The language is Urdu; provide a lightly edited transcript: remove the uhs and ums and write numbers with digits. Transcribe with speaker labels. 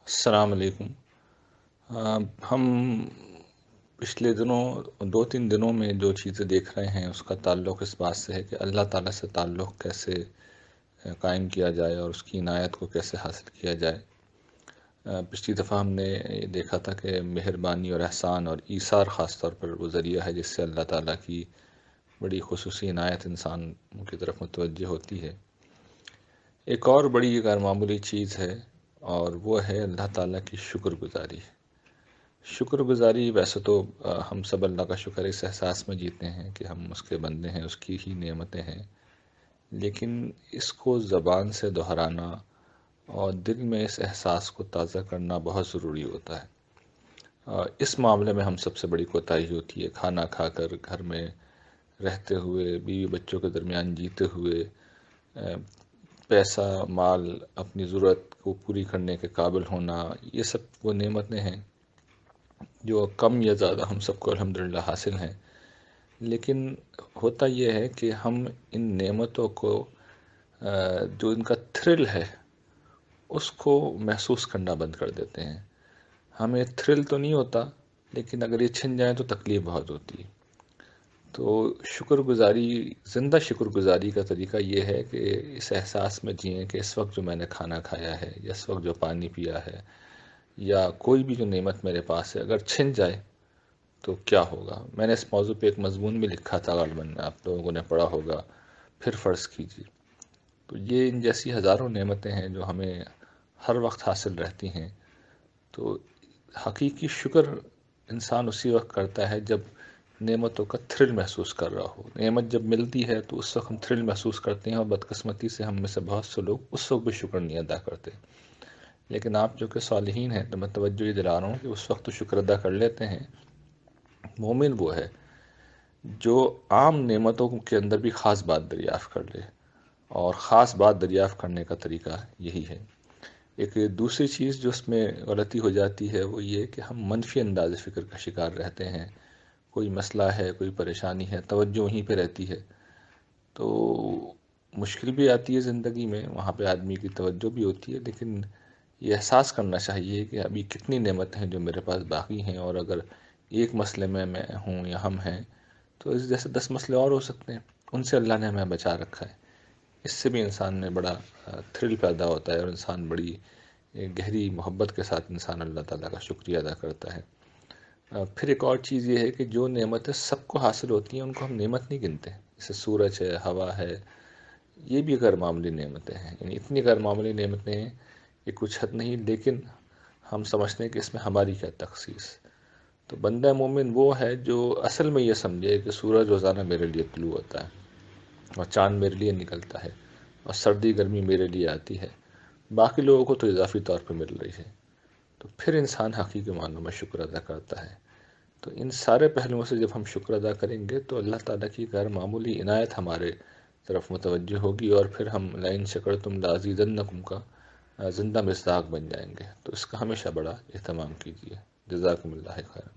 Speaker 1: السلام علیکم۔ ہم پچھلے دو تین دنوں میں جو چیزیں دیکھ رہے ہیں اس کا تعلق اس بات سے ہے کہ اللہ تعالیٰ سے تعلق کیسے قائم کیا جائے اور اس کی عنایت کو کیسے حاصل کیا جائے۔ پچھلی دفعہ ہم نے یہ دیکھا تھا کہ مہربانی اور احسان اور ایثار خاص طور پر وہ ذریعہ ہے جس سے اللہ تعالیٰ کی بڑی خصوصی عنایت انسان کی طرف متوجہ ہوتی ہے۔ ایک اور بڑی غیر معمولی چیز ہے اور وہ ہے اللہ تعالیٰ کی شکر گزاری۔ شکر گزاری ویسے تو ہم سب اللہ کا شکر اس احساس میں جیتے ہیں کہ ہم اس کے بندے ہیں، اس کی ہی نعمتیں ہیں، لیکن اس کو زبان سے دہرانا اور دل میں اس احساس کو تازہ کرنا بہت ضروری ہوتا ہے۔ اس معاملے میں ہم سب سے بڑی کوتاہی ہوتی ہے، کھانا کھا کر گھر میں رہتے ہوئے، بیوی بچوں کے درمیان جیتے ہوئے، پیسہ مال اپنی ضرورت کو پوری کرنے کے قابل ہونا، یہ سب وہ نعمتیں ہیں جو کم یا زیادہ ہم سب کو الحمدللہ حاصل ہیں، لیکن ہوتا یہ ہے کہ ہم ان نعمتوں کو جو ان کا تھرل ہے اس کو محسوس کرنا بند کر دیتے ہیں۔ ہمیں تھرل تو نہیں ہوتا، لیکن اگر یہ چھن جائیں تو تکلیف بہت ہوتی ہے۔ تو شکر گزاری، زندہ شکر گزاری کا طریقہ یہ ہے کہ اس احساس میں جئیں کہ اس وقت جو میں نے کھانا کھایا ہے یا اس وقت جو پانی پیا ہے یا کوئی بھی جو نعمت میرے پاس ہے اگر چھن جائے تو کیا ہوگا۔ میں نے اس موضوع پہ ایک مضمون بھی لکھا تھا، غالباً آپ لوگوں نے پڑھا ہوگا، پھر فرض کیجیے۔ تو یہ ان جیسی ہزاروں نعمتیں ہیں جو ہمیں ہر وقت حاصل رہتی ہیں۔ تو حقیقی شکر انسان اسی وقت کرتا ہے جب نعمتوں کا تھرل محسوس کر رہا ہو۔ نعمت جب ملتی ہے تو اس وقت ہم تھرل محسوس کرتے ہیں، اور بدقسمتی سے ہم میں سے بہت سے لوگ اس وقت بھی شکر نہیں ادا کرتے۔ لیکن آپ جو کہ صالحین ہیں تو میں توجہ یہ دلا رہا ہوں کہ اس وقت تو شکر ادا کر لیتے ہیں۔ مومن وہ ہے جو عام نعمتوں کے اندر بھی خاص بات دریافت کر لے، اور خاص بات دریافت کرنے کا طریقہ یہی ہے۔ ایک دوسری چیز جو اس میں غلطی ہو جاتی ہے وہ یہ کہ ہم منفی انداز فکر کا شکار رہتے ہیں۔ کوئی مسئلہ ہے، کوئی پریشانی ہے، توجہ وہیں پہ رہتی ہے، تو مشکل بھی آتی ہے زندگی میں، وہاں پہ آدمی کی توجہ بھی ہوتی ہے، لیکن یہ احساس کرنا چاہیے کہ ابھی کتنی نعمتیں ہیں جو میرے پاس باقی ہیں، اور اگر ایک مسئلے میں ہوں یا ہم ہیں تو اس جیسے 10 مسئلے اور ہو سکتے ہیں، ان سے اللہ نے ہمیں بچا رکھا ہے۔ اس سے بھی انسان میں بڑا تھرل پیدا ہوتا ہے، اور انسان بڑی گہری محبت کے ساتھ انسان اللہ تعالیٰ کا شکریہ ادا کرتا ہے۔ پھر ایک اور چیز یہ ہے کہ جو نعمتیں سب کو حاصل ہوتی ہیں ان کو ہم نعمت نہیں گنتے، جیسے سورج ہے، ہوا ہے، یہ بھی غیر معمولی نعمتیں ہیں، یعنی اتنی غیر معمولی نعمتیں ہیں کہ کچھ حد نہیں، لیکن ہم سمجھتے ہیں کہ اس میں ہماری کیا تخصیص۔ تو بندہ مومن وہ ہے جو اصل میں یہ سمجھے کہ سورج روزانہ میرے لیے طلوع ہوتا ہے، اور چاند میرے لیے نکلتا ہے، اور سردی گرمی میرے لیے آتی ہے، باقی لوگوں کو تو اضافی طور پہ مل رہی ہے۔ تو پھر انسان حقیقی معنوں میں شکر ادا کرتا ہے۔ تو ان سارے پہلوؤں سے جب ہم شکر ادا کریں گے تو اللہ تعالیٰ کی غیر معمولی عنایت ہمارے طرف متوجہ ہوگی، اور پھر ہم لئن شکرتم لازیدنکم کا زندہ مصداق بن جائیں گے۔ تو اس کا ہمیشہ بڑا اہتمام کیجیے۔ جزاکم اللہ خیر۔